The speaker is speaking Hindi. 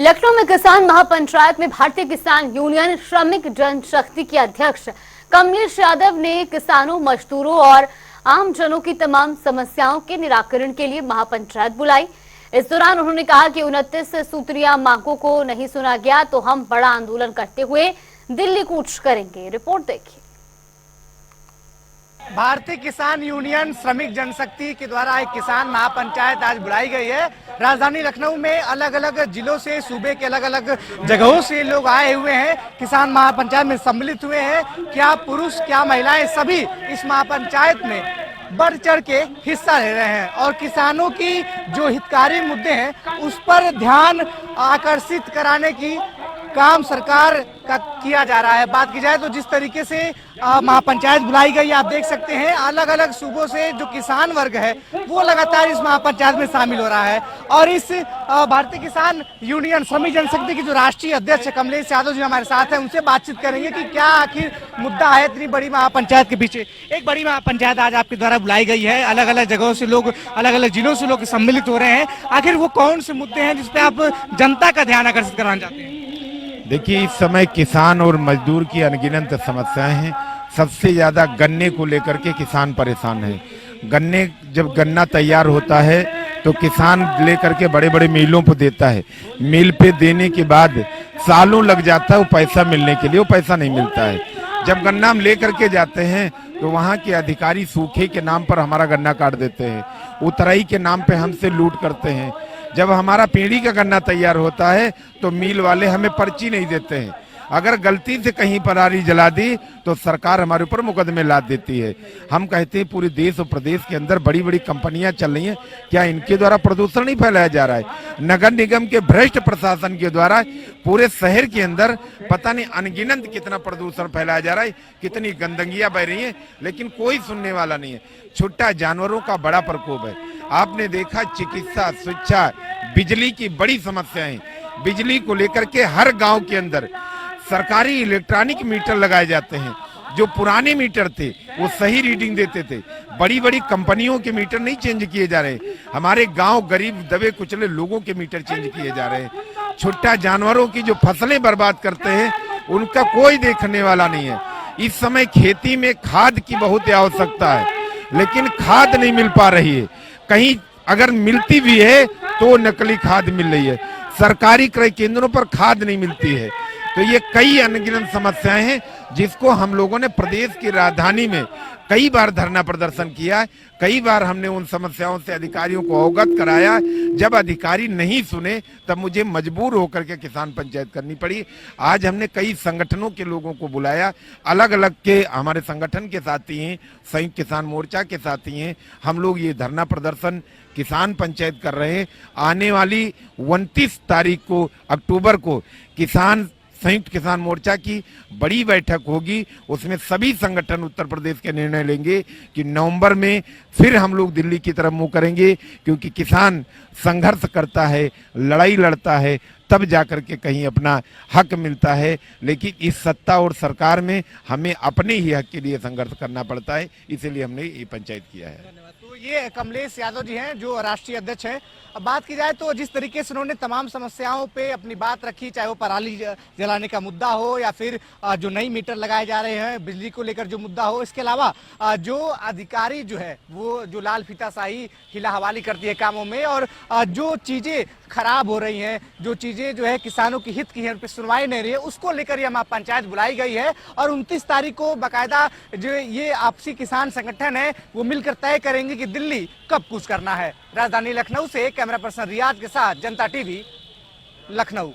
लखनऊ में किसान महापंचायत में भारतीय किसान यूनियन श्रमिक जनशक्ति के अध्यक्ष कमलेश यादव ने किसानों, मजदूरों और आम जनों की तमाम समस्याओं के निराकरण के लिए महापंचायत बुलाई। इस दौरान उन्होंने कहा कि 29 सूत्रीय मांगों को नहीं सुना गया तो हम बड़ा आंदोलन करते हुए दिल्ली कूच करेंगे। रिपोर्ट देखिए। भारतीय किसान यूनियन श्रमिक जनशक्ति के द्वारा एक किसान महापंचायत आज बुलाई गई है। राजधानी लखनऊ में अलग अलग जिलों से, सूबे के अलग अलग जगहों से लोग आए हुए हैं, किसान महापंचायत में सम्मिलित हुए हैं। क्या पुरुष क्या महिलाएं सभी इस महापंचायत में बढ़ चढ़ के हिस्सा ले रहे हैं और किसानों की जो हितकारी मुद्दे हैं उस पर ध्यान आकर्षित कराने की काम सरकार का किया जा रहा है। बात की जाए तो जिस तरीके से महापंचायत बुलाई गई, आप देख सकते हैं अलग अलग सूबों से जो किसान वर्ग है वो लगातार इस महापंचायत में शामिल हो रहा है। और इस भारतीय किसान यूनियन श्रमिक जनशक्ति की जो राष्ट्रीय अध्यक्ष कमलेश यादव जी हमारे साथ हैं, उनसे बातचीत करेंगे कि क्या आखिर मुद्दा है इतनी बड़ी महापंचायत के पीछे। एक बड़ी महापंचायत आज आपके द्वारा बुलाई गई है, अलग अलग जगहों से लोग, अलग अलग जिलों से लोग सम्मिलित हो रहे हैं। आखिर वो कौन से मुद्दे हैं जिसपे आप जनता का ध्यान आकर्षित कराना चाहते हैं? देखिए, इस समय किसान और मजदूर की अनगिनत समस्याएं हैं। सबसे ज्यादा गन्ने को लेकर के किसान परेशान है। जब गन्ना तैयार होता है तो किसान लेकर के बड़े बड़े मिलों पर देता है। मिल पे देने के बाद सालों लग जाता है वो पैसा मिलने के लिए, वो पैसा नहीं मिलता है। जब गन्ना हम लेकर के जाते हैं तो वहाँ के अधिकारी सूखे के नाम पर हमारा गन्ना काट देते हैं, उतराई के नाम पे हमसे लूट करते हैं। जब हमारा पेड़ी का गन्ना तैयार होता है तो मिल वाले हमें पर्ची नहीं देते हैं। अगर गलती से कहीं पराली जला दी तो सरकार हमारे ऊपर मुकदमे लाद देती है। हम कहते हैं पूरे देश और प्रदेश के अंदर बड़ी बड़ी कंपनियां चल रही हैं, क्या इनके द्वारा प्रदूषण नहीं फैलाया जा रहा है? नगर निगम के भ्रष्ट प्रशासन के द्वारा पूरे शहर के अंदर पता नहीं अनगिनत कितना प्रदूषण फैलाया जा रहा है, कितनी गंदगियां बह रही हैं, लेकिन कोई सुनने वाला नहीं है। छुट्टा जानवरों का बड़ा प्रकोप है। आपने देखा चिकित्सा, शिक्षा, बिजली की बड़ी समस्याएं। बिजली को लेकर के हर गांव के अंदर सरकारी इलेक्ट्रॉनिक मीटर लगाए जाते हैं। जो पुराने मीटर थे वो सही रीडिंग देते थे। बड़ी बड़ी कंपनियों के मीटर नहीं चेंज किए जा रहे, हमारे गांव गरीब दबे कुचले लोगों के मीटर चेंज किए जा रहे हैं। छुट्टा जानवरों की जो फसलें बर्बाद करते हैं उनका कोई देखने वाला नहीं है। इस समय खेती में खाद की बहुत आवश्यकता है, लेकिन खाद नहीं मिल पा रही है। कहीं अगर मिलती भी है तो नकली खाद मिल रही है। सरकारी क्रय केंद्रों पर खाद नहीं मिलती है। तो ये कई अनगिनत समस्याएं हैं जिसको हम लोगों ने प्रदेश की राजधानी में कई बार धरना प्रदर्शन किया। कई बार हमने उन समस्याओं से अधिकारियों को अवगत कराया। जब अधिकारी नहीं सुने तब मुझे मजबूर होकर के किसान पंचायत करनी पड़ी। आज हमने कई संगठनों के लोगों को बुलाया, अलग अलग के हमारे संगठन के साथी हैं, संयुक्त किसान मोर्चा के साथी हैं। हम लोग ये धरना प्रदर्शन किसान पंचायत कर रहे हैं। आने वाली 29 तारीख को, अक्टूबर को संयुक्त किसान मोर्चा की बड़ी बैठक होगी। उसमें सभी संगठन उत्तर प्रदेश के निर्णय लेंगे कि नवंबर में फिर हम लोग दिल्ली की तरफ मुंह करेंगे, क्योंकि किसान संघर्ष करता है, लड़ाई लड़ता है, तब जाकर के कहीं अपना हक मिलता है। लेकिन इस सत्ता और सरकार में हमें अपने ही हक के लिए संघर्ष करना पड़ता है, इसीलिए हमने ये पंचायत किया है। तो ये कमलेश यादव जी हैं जो राष्ट्रीय अध्यक्ष हैं। अब बात की जाए तो जिस तरीके से उन्होंने तमाम समस्याओं पे अपनी बात रखी, चाहे वो पराली जलाने का मुद्दा हो या फिर जो नई मीटर लगाए जा रहे हैं, बिजली को लेकर जो मुद्दा हो, इसके अलावा जो अधिकारी जो है वो जो लाल फीताशाही हिला हवाली करती है कामों में, और जो चीजें खराब हो रही हैं, जो चीजें जो है किसानों की हित की है, उन पर सुनवाई नहीं रही है, उसको लेकर यह महापंचायत बुलाई गई है। और 29 तारीख को बाकायदा जो ये आपसी किसान संगठन है वो मिलकर तय करेंगे कि दिल्ली कब कूच करना है। राजधानी लखनऊ से कैमरा पर्सन रियाज के साथ जनता टीवी, लखनऊ।